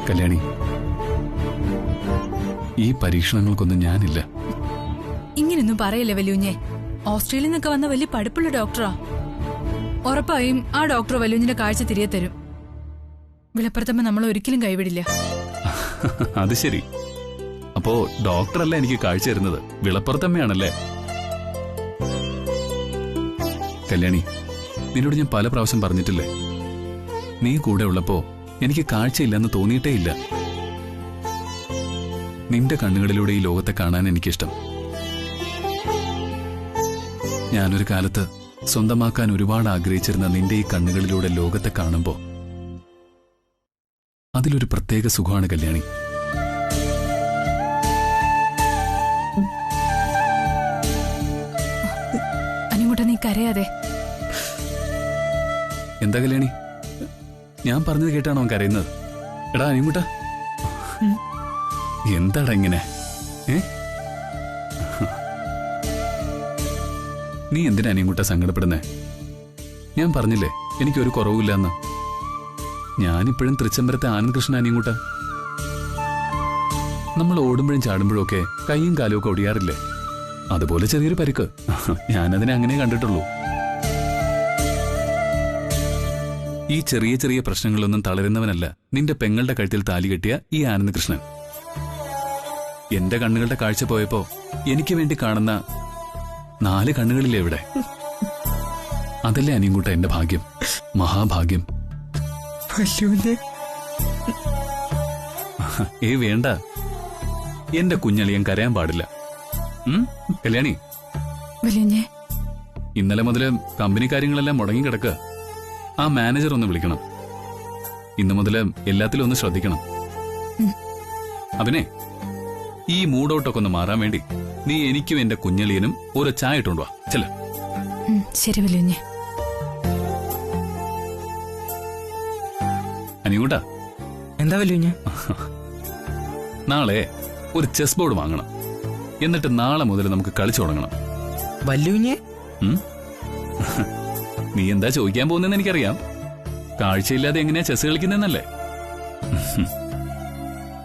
കല്യാണി, ഈ പരീക്ഷണങ്ങൾക്കൊന്നും ഞാനില്ല. ഇങ്ങനൊന്നും പറയല്ലേ വല്യുഞ്ഞെ. ഓസ്ട്രേലിയയിൽ നിന്നൊക്കെ വന്ന വലിയ പഠിപ്പുള്ള ഡോക്ടറാ. ഉറപ്പായും ആ ഡോക്ടർ വല്യുഞ്ഞിന്റെ കാഴ്ച തിരികെ തരും. വിളപ്പുറത്തമ്മ നമ്മൾ ഒരിക്കലും കൈവിടില്ല. അത് ശരി. അപ്പോ ഡോക്ടറല്ല എനിക്ക് കാഴ്ച തരുന്നത്, വിളപ്പുറത്തമ്മയാണല്ലേ? കല്യാണി, നിന്നോട് ഞാൻ പല പ്രാവശ്യം പറഞ്ഞിട്ടില്ലേ, നീ കൂടെ ഉള്ളപ്പോ എനിക്ക് കാഴ്ചയില്ലെന്ന് തോന്നിയിട്ടേ ഇല്ല. നിന്റെ കണ്ണുകളിലൂടെ ഈ ലോകത്തെ കാണാൻ എനിക്കിഷ്ടം. ഞാനൊരു കാലത്ത് സ്വന്തമാക്കാൻ ഒരുപാട് ആഗ്രഹിച്ചിരുന്ന നിന്റെ ഈ കണ്ണുകളിലൂടെ ലോകത്തെ കാണുമ്പോ അതിലൊരു പ്രത്യേക സുഖമാണ് കല്യാണി. അനിമുട്ട, നീ കരയാതെ. എന്താ കല്യാണി, ഞാൻ പറഞ്ഞത് കേട്ടാണോ അവൻ കരയുന്നത്? എടാ അനിമുട്ട, എന്താടാ ഇങ്ങനെ? നീ എന്തിനാ അനിമുട്ട സങ്കടപ്പെടുന്നേ? ഞാൻ പറഞ്ഞില്ലേ എനിക്കൊരു കുറവില്ല എന്ന്. ഞാനിപ്പോഴും തൃച്ചംബരത്തെ ആനന്ദകൃഷ്ണൻ അനിയൻകുട്ട. നമ്മൾ ഓടുമ്പോഴും ചാടുമ്പോഴും ഒക്കെ കൈയും കാലും ഒക്കെ ഒടിയാറില്ലേ? അതുപോലെ ചെറിയൊരു പരിക്ക്. ഞാനതിനെ അങ്ങനെ കണ്ടിട്ടുള്ളൂ. ഈ ചെറിയ ചെറിയ പ്രശ്നങ്ങളൊന്നും തളരുന്നവനല്ല നിന്റെ പെങ്ങളുടെ കഴുത്തിൽ താലി കെട്ടിയ ഈ ആനന്ദകൃഷ്ണൻ. എന്റെ കണ്ണുകളുടെ കാഴ്ച പോയപ്പോ എനിക്ക് വേണ്ടി കാണുന്ന 4 കണ്ണുകളില്ലേ ഇവിടെ? അതല്ലേ അനിയൻകുട്ട എന്റെ ഭാഗ്യം, മഹാഭാഗ്യം. വേണ്ട, എന്റെ കുഞ്ഞളിയൻ കരയാൻ പാടില്ല. കല്യാണി, ഇന്നലെ മുതല് കമ്പനി കാര്യങ്ങളെല്ലാം മുടങ്ങി കിടക്കുക. ആ മാനേജർ ഒന്ന് വിളിക്കണം. ഇന്നു മുതല് എല്ലാത്തിലും ഒന്ന് ശ്രദ്ധിക്കണം. അവനെ ഈ മൂഡൌട്ടൊക്കെ ഒന്ന് മാറാൻ വേണ്ടി നീ എനിക്കും എന്റെ കുഞ്ഞളിയനും ഒരു ചായ ഇട്ടുകൊണ്ടുവാ. ചെല്ല. ശരി വല്യുഞ്ഞെ. അനിയൂട്ടാ, എന്താ വല്യുഞ്ഞെ? നാളെ ഒരു ചെസ് ബോർഡ് വാങ്ങണം. എന്നിട്ട് നാളെ മുതൽ നമുക്ക് കളിച്ചു തുടങ്ങണം. വല്യുഞ്ഞെ, നീ എന്താ ചോദിക്കാൻ പോകുന്നെന്ന് എനിക്കറിയാം. കാഴ്ചയില്ലാതെ എങ്ങനെയാ ചെസ് കളിക്കുന്നല്ലേ?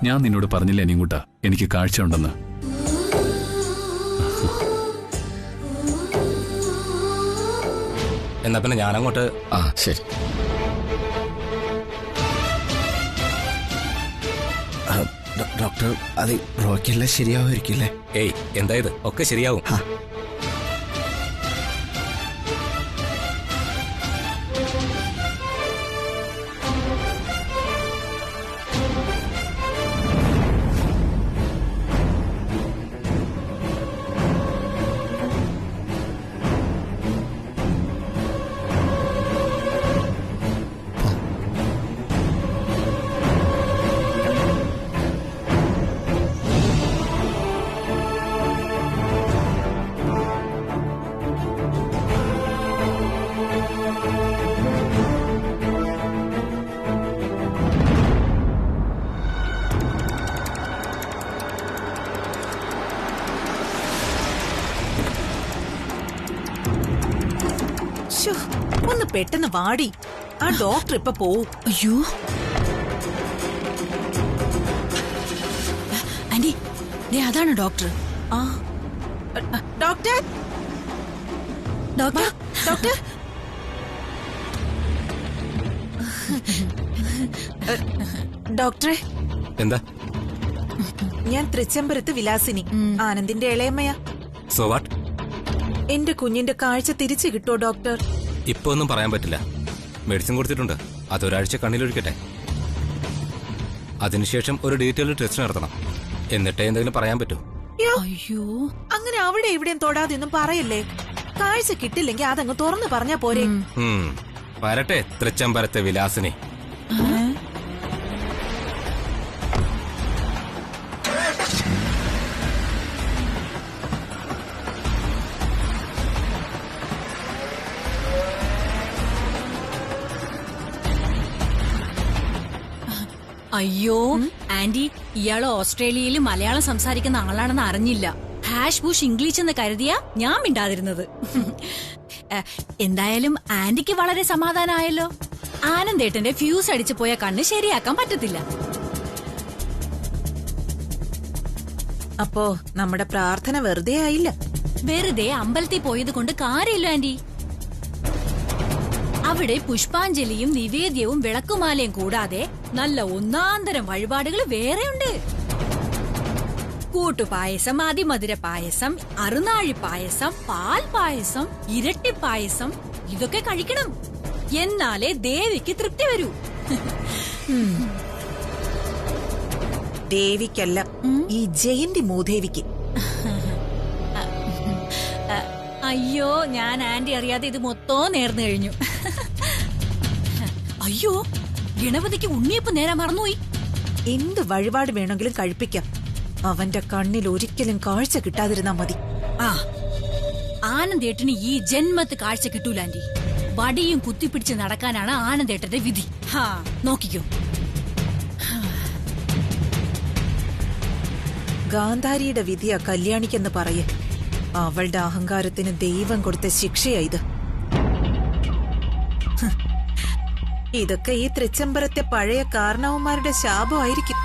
ഞാൻ നിന്നോട് പറഞ്ഞില്ല അനിയൂട്ടാ, എനിക്ക് കാഴ്ച ഉണ്ടെന്ന്. എന്നാ പിന്നെ ഞാനങ്ങോട്ട്. ശരി. ഡോക്ടർ, അത് റോക്കെല്ലാം ശരിയാവുമായിരിക്കില്ലേ? ഏയ്, എന്താ ഇത്? ഒക്കെ ശരിയാവും. ഒന്ന് പെട്ടെന്ന് വാടി, ആ ഡോക്ടർ ഇപ്പൊ പോവും. അയ്യോ ആന്റി, അതാണ് ഡോക്ടർ. ഡോക്ടർ, ഡോക്ടർ, ഡോക്ടർ, ഡോക്ടറെ. എന്താ? ഞാൻ തൃച്ചംബരത്ത് വിലാസിനി, ആനന്ദിന്റെ ഇളയമ്മയാ. So what? എന്റെ കുഞ്ഞിന്റെ കാഴ്ച തിരിച്ചു കിട്ടോ ഡോക്ടർ? ഇപ്പൊ ഒന്നും പറയാൻ പറ്റില്ല. മെഡിസിൻ കൊടുത്തിട്ടുണ്ട്, അതൊരാഴ്ച കണ്ണിലൊഴിക്കട്ടെ. അതിനുശേഷം ഒരു ഡീറ്റെയിൽഡ് ടെസ്റ്റ് നടത്തണം. എന്നിട്ടേ എന്തെങ്കിലും പറയാൻ പറ്റൂ. അയ്യോ, അങ്ങനെ അവിടെ എവിടെയും തൊടാതെ ഒന്നും പറയല്ലേ. കാഴ്ച കിട്ടില്ലെങ്കിൽ അതങ്ങ് തുറന്നു പറഞ്ഞാ പോരെ. വരട്ടെ തൃച്ചംബരത്തെ വിലാസിനി. അയ്യോ ആന്റി, ഇയാള് ഓസ്ട്രേലിയയിൽ മലയാളം സംസാരിക്കുന്ന ആളാണെന്ന് അറിഞ്ഞില്ല. ഹാഷ് ബുഷ് ഇംഗ്ലീഷ് എന്ന് കരുതിയാ ഞാൻ മിണ്ടാതിരുന്നത്. എന്തായാലും ആന്റിക്ക് വളരെ സമാധാനമായല്ലോ. ആനന്ദേട്ടന്റെ ഫ്യൂസ് അടിച്ചു പോയ കണ്ണ് ശരിയാക്കാൻ പറ്റത്തില്ല. അപ്പോ നമ്മുടെ പ്രാർത്ഥന വെറുതെ ആയില്ല. വെറുതെ അമ്പലത്തിൽ പോയത് കൊണ്ട് കാര്യമില്ല ആന്റി. അവിടെ പുഷ്പാഞ്ജലിയും നിവേദ്യവും വിളക്കുമാലയും കൂടാതെ നല്ല ഒന്നാന്തരം വഴിപാടുകൾ വേറെയുണ്ട്. കൂട്ടുപായസം, അതിമധുര പായസം, അറുനാഴി പായസം, പാൽ പായസം, ഇരട്ടി പായസം, ഇതൊക്കെ കഴിക്കണം. എന്നാലേ ദേവിക്ക് തൃപ്തി വരൂ. ദേവിക്കല്ല, ഈ ജയന്തി മൂദേവിക്ക്. അയ്യോ, ഞാൻ ആന്റി അറിയാതെ ഇത് മൊത്തം നേർന്നു കഴിഞ്ഞു. അയ്യോ, ഗണപതിക്ക് ഉണ്ണിയപ്പ് നേരെ മറന്നുപോയി. എന്ത് വഴിപാട് വേണമെങ്കിലും കഴിപ്പിക്കാം. അവന്റെ കണ്ണിൽ ഒരിക്കലും കാഴ്ച കിട്ടാതിരുന്നാ മതി. ആ, ആനന്ദേട്ടന് ഈ ജന്മത്ത് കാഴ്ച കിട്ടൂല ആന്റി. വടിയും കുത്തിപ്പിടിച്ച് നടക്കാനാണ് ആനന്ദേട്ടന്റെ വിധി. ഹാ, നോക്കിക്കോ. ഗാന്ധാരിയുടെ വിധിയാ കല്യാണിക്കെന്ന് പറയേ. അവളുടെ അഹങ്കാരത്തിന് ദൈവം കൊടുത്ത ശിക്ഷയായത്. ഇതൊക്കെ ഈ തൃച്ചംബരത്തെ പഴയ കാരണവന്മാരുടെ ശാപമായിരിക്കും.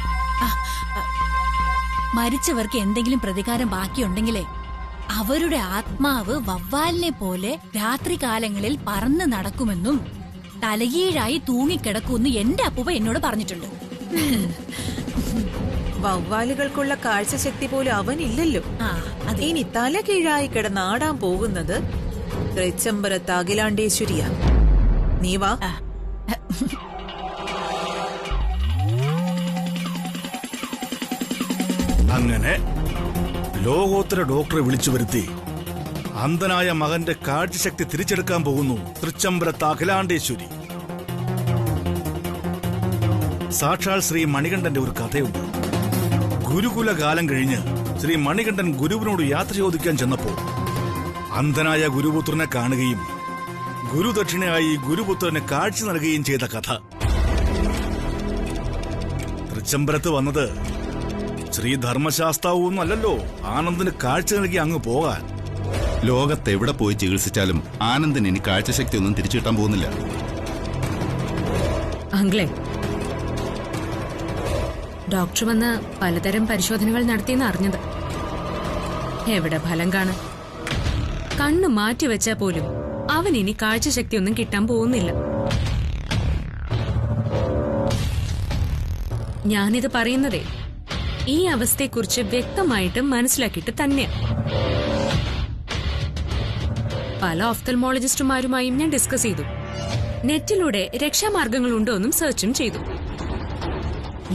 മരിച്ചവർക്ക് എന്തെങ്കിലും പ്രതികാരം ബാക്കിയുണ്ടെങ്കിലേ അവരുടെ ആത്മാവ് വവ്വാലിനെ പോലെ രാത്രികാലങ്ങളിൽ പറന്ന് നടക്കുമെന്നും തലകീഴായി തൂങ്ങിക്കിടക്കുമെന്ന് എന്റെ അപ്പൂപ്പ എന്നോട് പറഞ്ഞിട്ടുണ്ട്. വവ്വാലുകൾക്കുള്ള കാഴ്ചശക്തി പോലും അവനില്ലല്ലോ. ഇനി തല കീഴായി കിടന്നാടാൻ പോകുന്നത് തൃച്ചംബരത്ത് അഖിലാണ്ടേശ്വരിയാ. നീ വാ. അങ്ങനെ ലോകോത്തര ഡോക്ടറെ വിളിച്ചു വരുത്തി അന്ധനായ മകന്റെ കാഴ്ചശക്തി തിരിച്ചെടുക്കാൻ പോകുന്നു തൃച്ചംബരത്ത് അഖിലാണ്ടേശ്വരി. സാക്ഷാൽ ശ്രീ മണികണ്ഠന്റെ ഒരു കഥയുണ്ട്. ഗുരുകുല കാലം കഴിഞ്ഞ് ശ്രീ മണികണ്ഠൻ ഗുരുവിനോട് യാത്ര ചോദിക്കാൻ ചെന്നപ്പോൾ അന്ധനായ ഗുരുപുത്രനെ കാണുകയും ഗുരുദക്ഷിണയായി ഗുരുപുത്രന് കാഴ്ച നൽകുകയും ചെയ്ത കഥ. തൃച്ചംബരത്ത് വന്നത് ശ്രീ ധർമ്മശാസ്താവൊന്നും അല്ലല്ലോ ആനന്ദിന് കാഴ്ച നൽകി അങ്ങ് പോകാൻ. ലോകത്തെവിടെ പോയി ചികിത്സിച്ചാലും ആനന്ദിന് ഇനി കാഴ്ചശക്തി ഒന്നും തിരിച്ചു കിട്ടാൻ പോകുന്നില്ല. അങ്കിളെ, ഡോക്ടർ വന്ന് പലതരം പരിശോധനകൾ നടത്തിയെന്ന് അറിഞ്ഞത്. എവിടെ ഫലം കാണാൻ? കണ്ണു മാറ്റിവെച്ചാൽ പോലും അവൻ ഇനി കാഴ്ചശക്തി ഒന്നും കിട്ടാൻ പോകുന്നില്ല. ഞാനിത് പറയുന്നതേ ഈ അവസ്ഥയെക്കുറിച്ച് വ്യക്തമായിട്ട് മനസ്സിലാക്കിയിട്ട് തന്നെയാ. പല ഓഫ്തൽമോളജിസ്റ്റുമാരുമായും ഞാൻ ഡിസ്കസ് ചെയ്തു. നെറ്റിലൂടെ രക്ഷാമാർഗങ്ങളുണ്ടോ എന്നും സെർച്ചും ചെയ്തു.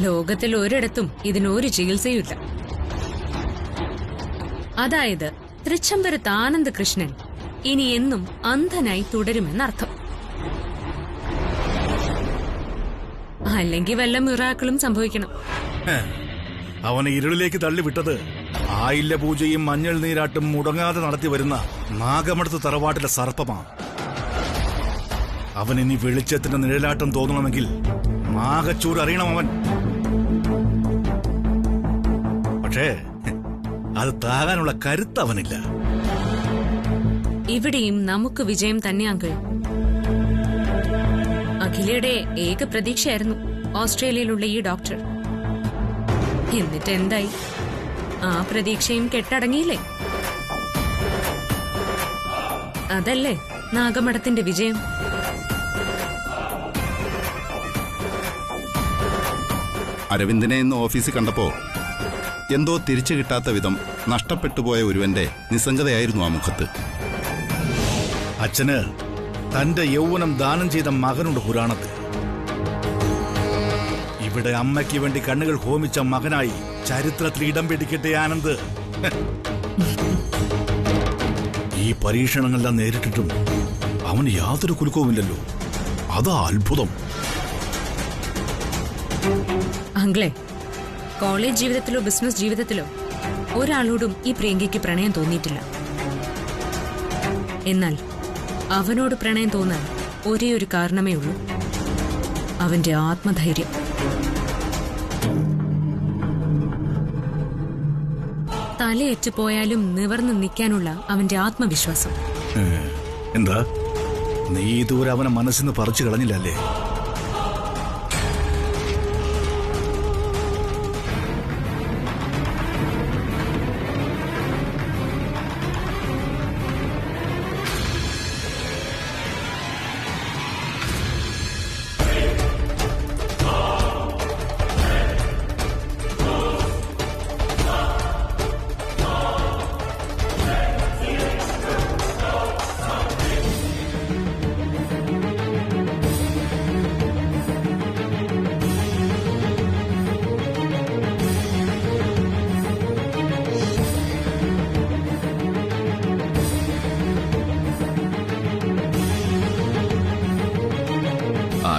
ലോകത്തിൽ ഒരിടത്തും ഇതിനൊരു ചികിത്സയുമില്ല. അതായത് തൃച്ചംബരത്ത് ആനന്ദ കൃഷ്ണൻ ഇനി എന്നും അന്ധനായി തുടരുമെന്നർത്ഥം. അല്ലെങ്കിൽ വല്ല മിറാക്കിളും സംഭവിക്കണം. അവനെ ഇരുളിലേക്ക് തള്ളിവിട്ടത് ആയില്യ പൂജയും മഞ്ഞൾ നീരാട്ടും മുടങ്ങാതെ നടത്തി വരുന്ന നാഗമടത്ത് തറവാട്ടിലെ സർപ്പമാണ്. അവൻ ഇനി വെളിച്ചത്തിന്റെ നിഴലാട്ടം തോന്നണമെങ്കിൽ നാഗച്ചൂട് അറിയണം അവൻ. പക്ഷേ അത് താകാനുള്ള കരുത്ത് അവനില്ല. ഇവിടെയും നമുക്ക് വിജയം തന്നെ അങ്കിൾ. അഖിലയുടെ ഏക പ്രതീക്ഷയായിരുന്നു ഓസ്ട്രേലിയയിലുള്ള ഈ ഡോക്ടർ. എന്നിട്ട് എന്തായി? ആ പ്രതീക്ഷയും കെട്ടടങ്ങിയില്ലേ? അതല്ലേ നാഗമഠത്തിന്റെ വിജയം. അരവിന്ദനെ ഇന്ന് ഓഫീസിൽ കണ്ടപ്പോ എന്തോ തിരിച്ചു കിട്ടാത്ത വിധം നഷ്ടപ്പെട്ടുപോയ ഒരുവന്റെ നിസ്സംഗതയായിരുന്നു ആ മുഖത്ത്. അച്ഛന് തന്റെ യൗവനം ദാനം ചെയ്ത മകനുണ്ട് പുരാണത്തിൽ. ഇവിടെ അമ്മയ്ക്ക് വേണ്ടി കണ്ണുകൾ ഹോമിച്ച മകനായി ചരിത്രത്തിൽ ഇടം പിടിക്കട്ടെ ആനന്ദ്. ഈ പരീക്ഷണങ്ങളെല്ലാം നേരിട്ടിട്ടും അവന് യാതൊരു കുലുക്കവുമില്ലല്ലോ. അതാ അത്ഭുതം. അങ്കിളെ, കോളേജ് ജീവിതത്തിലോ ബിസിനസ് ജീവിതത്തിലോ ഒരാളോടും ഈ പ്രിയങ്കയ്ക്ക് പ്രണയം തോന്നിയിട്ടില്ല. എന്നാൽ അവനോട് പ്രണയം തോന്നാൻ ഒരേ ഒരു കാരണമേ ഉള്ളൂ, അവന്റെ ആത്മധൈര്യം. തലയേറ്റ് പോയാലും നിവർന്നു നിൽക്കാനുള്ള അവന്റെ ആത്മവിശ്വാസം. എന്താ നീ ഇതുവരെ അവനെ മനസ്സിന്ന് പറിച്ചു കളഞ്ഞില്ലല്ലേ?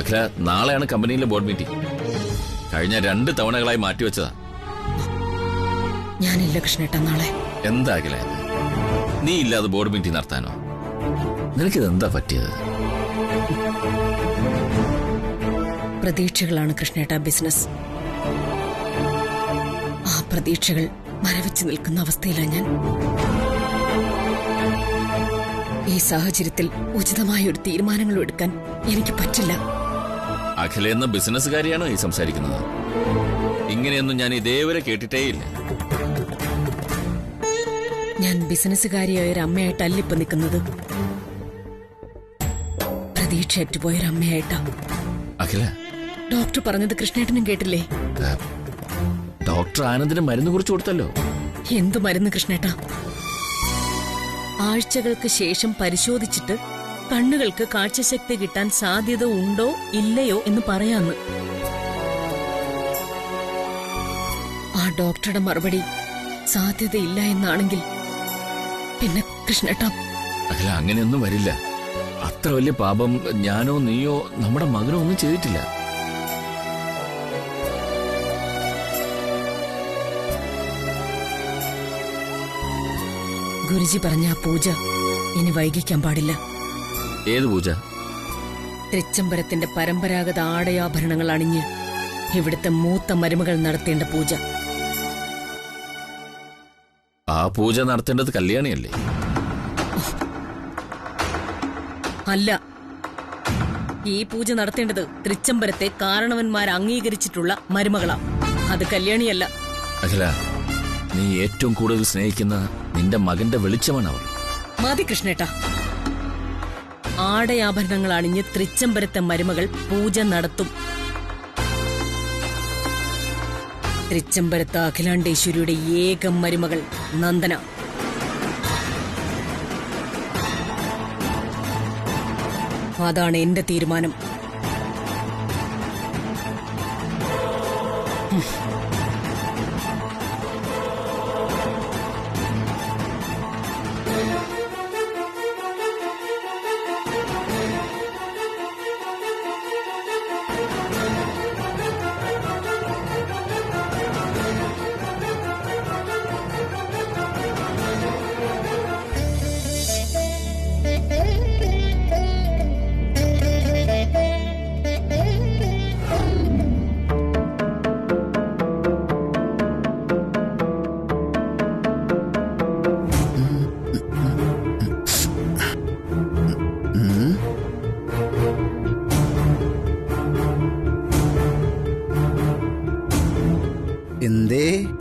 അഖില, നാളെയാണ് കമ്പനിയിലെ ബോർഡ് മീറ്റിംഗ്. കഴിഞ്ഞ 2 തവണകളായി മാറ്റിവെച്ചതാ. ഞാനില്ല കൃഷ്ണേട്ട നാളെ. എന്താ അഖില ഇത്? നീ ഇല്ലാതെ ബോർഡ് മീറ്റിംഗ് നടത്താനോ? നിനക്കിതെന്താ പറ്റിയത്? പ്രതീക്ഷകളാണ് കൃഷ്ണേട്ട ബിസിനസ്. ആ പ്രതീക്ഷകൾ മരവിച്ചു നിൽക്കുന്ന അവസ്ഥയിലാണ് ഞാൻ. ഈ സാഹചര്യത്തിൽ ഉചിതമായ ഒരു തീരുമാനങ്ങളും എടുക്കാൻ എനിക്ക് പറ്റില്ല. അഖില എന്ന ബിസിനസ്സുകാരിയാണോ ഈ സംസാരിക്കുന്നത്? ഇങ്ങനെയൊന്നും ഞാൻ ഇതേവരെ കേട്ടിട്ടേയില്ല. ഞാൻ ബിസിനസ്സുകാരിയായ ഒരു അമ്മയായിട്ടല്ല ഇപ്പൊ നിൽക്കുന്നത്. പ്രതീക്ഷ ഏറ്റുപോയൊരു അമ്മയായിട്ടാ. അഖില, ഡോക്ടർ പറഞ്ഞത് കൃഷ്ണേട്ടനും കേട്ടില്ലേ? ഡോക്ടർ ആനന്ദിന് മരുന്ന് കുറിച്ച് കൊടുത്തല്ലോ. എന്തു മരുന്ന് കൃഷ്ണേട്ട? ആഴ്ചകൾക്ക് ശേഷം പരിശോധിച്ചിട്ട് കണ്ണുകൾക്ക് കാഴ്ചശക്തി കിട്ടാൻ സാധ്യത ഉണ്ടോ ഇല്ലയോ എന്ന് പറയാന്ന്. ആ ഡോക്ടറുടെ മറുപടി സാധ്യതയില്ല എന്നാണെങ്കിൽ പിന്നെ കൃഷ്ണേട്ട. അഖില, അങ്ങനെയൊന്നും വരില്ല. അത്ര വലിയ പാപം ഞാനോ നീയോ നമ്മുടെ മകനോ ഒന്നും ചെയ്തിട്ടില്ല. ഗുരുജി പറഞ്ഞ ആ പൂജ ഇനി വൈകിക്കാൻ പാടില്ല. ഏത് പൂജ? തൃച്ചംബരത്തിന്റെ പരമ്പരാഗത ആടയാഭരണങ്ങൾ അണിഞ്ഞ് ഇവിടുത്തെ മൂത്ത മരുമകൾ നടത്തേണ്ട പൂജ. ആ പൂജ നടത്തേണ്ടത് കല്യാണിയല്ലേ? അല്ല, ഈ പൂജ നടത്തേണ്ടത് തൃച്ചംബരത്തെ കാരണവന്മാർ അംഗീകരിച്ചിട്ടുള്ള മരുമകളാ. അത് കല്യാണിയല്ല. അഖില, നീ ഏറ്റവും കൂടുതൽ സ്നേഹിക്കുന്ന നിന്റെ മകന്റെ വെളിച്ചമാണ് അവൾ. മതി കൃഷ്ണേട്ട. ആടയാഭരണങ്ങൾ അണിഞ്ഞ് തൃച്ചംബരത്തെ മരുമകൾ പൂജ നടത്തും. തൃച്ചംബരത്ത് അഖിലാണ്ടേശ്വരിയുടെ ഏക മരുമകൾ നന്ദന. അതാണ് എന്റെ തീരുമാനം.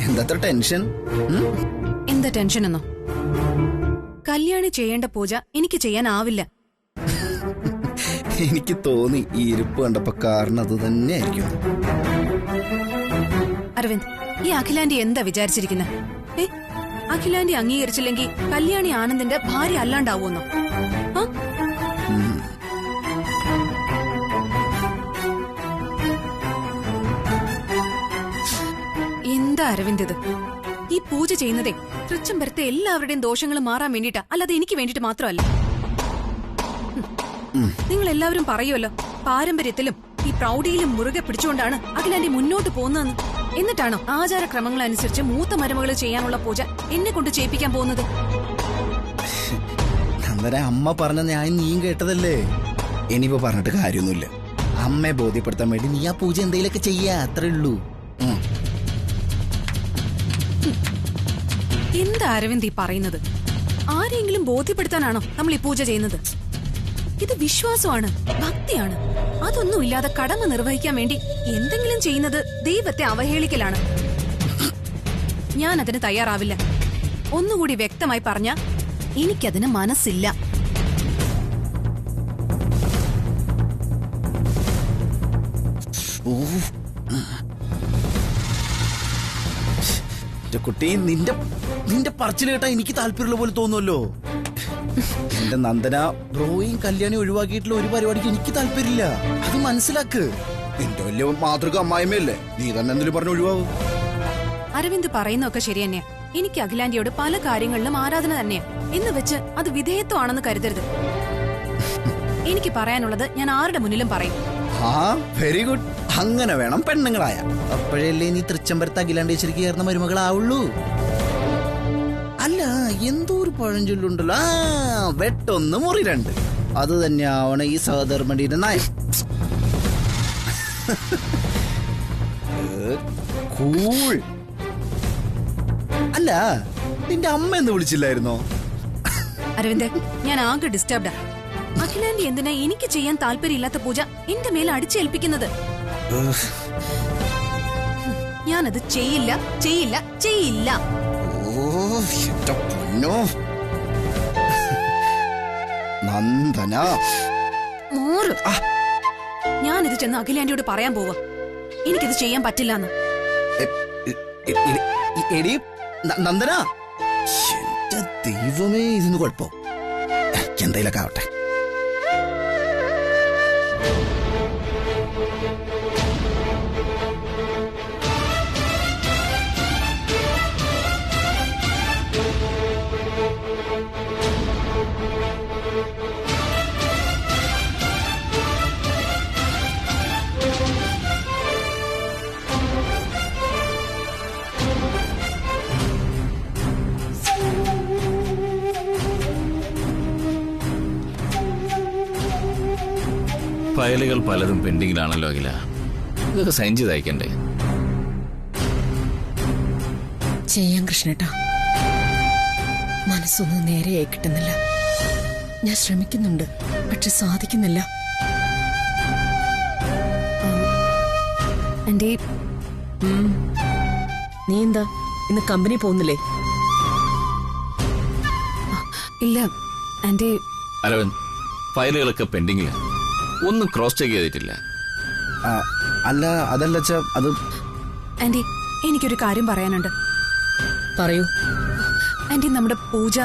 എന്താ ടെൻഷൻ? എന്താ ടെൻഷൻ എന്നോ? കല്യാണി ചെയ്യേണ്ട പൂജ എനിക്ക് ചെയ്യാനാവില്ല. എനിക്ക് തോന്നി ഈ ഇരിപ്പ് കണ്ടപ്പോ കാരണം അത് തന്നെയായിരിക്കും. അരവിന്ദ്, ഈ അഖിലാന്റി എന്താ വിചാരിച്ചിരിക്കുന്നത്? അഖിലാന്റി അംഗീകരിച്ചില്ലെങ്കിൽ കല്യാണി ആനന്ദിന്റെ ഭാര്യ അല്ലാണ്ടാവുമെന്നോ? എന്താ അരവിന്ദ് ഇത്? ഈ പൂജ ചെയ്യുന്നതേ തൃച്ചംബരത്തെ എല്ലാവരുടെയും ദോഷങ്ങൾ മാറാൻ വേണ്ടിട്ടാ, അല്ലാതെ എനിക്ക് വേണ്ടിട്ട് മാത്രമല്ല. നിങ്ങൾ എല്ലാവരും പറയുമല്ലോ, പാരമ്പര്യത്തിലും ഈ പ്രൗഢിയിലും മുറുകെ പിടിച്ചുകൊണ്ടാണ് അഖിലാന്റി മുന്നോട്ട് പോകുന്നതെന്ന്. എന്നിട്ടാണോ ആചാരക്രമങ്ങൾ അനുസരിച്ച് മൂത്ത മരുമകൾ ചെയ്യാനുള്ള പൂജ എന്നെ കൊണ്ട് ചെയ്യിപ്പിക്കാൻ പോകുന്നത്? അന്നേരം അമ്മ പറഞ്ഞ ഞാൻ നീയും കേട്ടതല്ലേ. ഇനിയിപ്പോ പറഞ്ഞിട്ട് കാര്യമൊന്നുമില്ല. അമ്മയെ ബോധ്യപ്പെടുത്താൻ വേണ്ടി നീ ആ പൂജ എന്തെങ്കിലുമൊക്കെ ചെയ്യാ, അത്രേ ഉള്ളൂ. എന്താ അരവിന്ദ് ഈ പറയുന്നത്? ആരെങ്കിലും ബോധ്യപ്പെടുത്താനാണോ നമ്മൾ ഈ പൂജ ചെയ്യുന്നത്? ഇത് വിശ്വാസമാണ്, ഭക്തിയാണ്. അതൊന്നുമില്ലാതെ കടമ നിർവഹിക്കാൻ വേണ്ടി എന്തെങ്കിലും ചെയ്യുന്നത് ദൈവത്തെ അവഹേളിക്കലാണ്. ഞാൻ അതിന് തയ്യാറാവില്ല. ഒന്നുകൂടി വ്യക്തമായി പറഞ്ഞ, എനിക്കതിന് മനസ്സില്ല. കുട്ടി, നിന്റെ പറച്ചിൽ കേട്ടാ എനിക്ക് താല്പര്യമുള്ള പോലെ തോന്നുമല്ലോ. എന്റെ നന്ദന ബ്രോയും കല്യാണി ഒഴിവാക്കിയിട്ടുള്ള ഒരു പരിപാടിക്ക് എനിക്ക് താല്പര്യമില്ല. അത് മനസ്സിലാക്ക്. നിന്റെ വലിയ മാതൃക അമ്മായിമയല്ലേ, നീ തന്നെ എന്തെങ്കിലും പറഞ്ഞു ഒഴിവാകും. അരവിന്ദ് പറയുന്നതൊക്കെ ശരി തന്നെയാ. എനിക്ക് അഖിലാന്റിയോട് പല കാര്യങ്ങളിലും ആരാധന തന്നെയാ. എന്ന് വെച്ച് അത് വിധേയത്വമാണെന്ന് കരുതരുത്. എനിക്ക് പറയാനുള്ളത് ഞാൻ ആരുടെ മുന്നിലും പറയും. ആ വെരി ഗുഡ്. അങ്ങനെ വേണം പെണ്ണുങ്ങളായ. അപ്പോഴല്ലേ നീ തൃച്ചംബരത്ത് അഖിലാണ്ടേശ്വരിക്ക് ചേർന്ന മരുമകളാവുള്ളൂ. അല്ല, എന്തോ ഒരു പഴഞ്ചൊല്ലുണ്ടല്ലോ, വെട്ടൊന്ന് മുറി രണ്ട്. അത് തന്നെയാവണം ഈ സഹധർമ്മടിയുടെ നയം. കൂൾ. അല്ല, നിന്റെ അമ്മ എന്ന് വിളിച്ചില്ലായിരുന്നോ? അരവിന്ദേ, ഞാൻ ആകെ ഡിസ്റ്റർബ്ഡാ. അഖിലാന്റി എന്തിനാ എനിക്ക് ചെയ്യാൻ താല്പര്യമില്ലാത്ത പൂജ എന്റെ മേലെ അടിച്ചേൽപ്പിക്കുന്നത്? ഞാനത് ചെയ്യില്ല, ചെയ്യില്ല, ചെയ്യില്ല. നന്ദന, ഞാനിത് ചെന്ന് അഖിലാന്റിയോട് പറയാൻ പോവാ. എനിക്കിത് ചെയ്യാൻ പറ്റില്ലെന്ന്. എടി നന്ദന, എന്റെ ദൈവമേ, ഇതിന് കുഴപ്പം. എന്തായാലൊക്കെ ആവട്ടെ. ഫയലുകൾ പലതും പെൻഡിങ്ങിലാണല്ലോ അഖില. ഇതൊക്കെ സൈൻ ചെയ്ത് അയക്കണ്ടേ? ചെയ്യാം കൃഷ്ണേട്ടാ. മനസ്സൊന്നും നേരെയായി കിട്ടുന്നില്ല. ഞാൻ ശ്രമിക്കുന്നുണ്ട്, പക്ഷെ സാധിക്കുന്നില്ല. ആന്റി, നീ എന്താ ഇന്ന് കമ്പനി പോകുന്നില്ലേ? ഇല്ല ആന്റി. അരവിന്ദ്, ഫയലുകളൊക്കെ പെൻഡിങ്ങിലാണ്. ഒന്നും ക്രോസ് ചെക്ക് ചെയ്തിട്ടില്ല. അല്ല, അതല്ല അത്. ആന്റി, എനിക്കൊരു കാര്യം പറയാനുണ്ട്. പറയൂ. ആന്റി, നമ്മുടെ പൂജ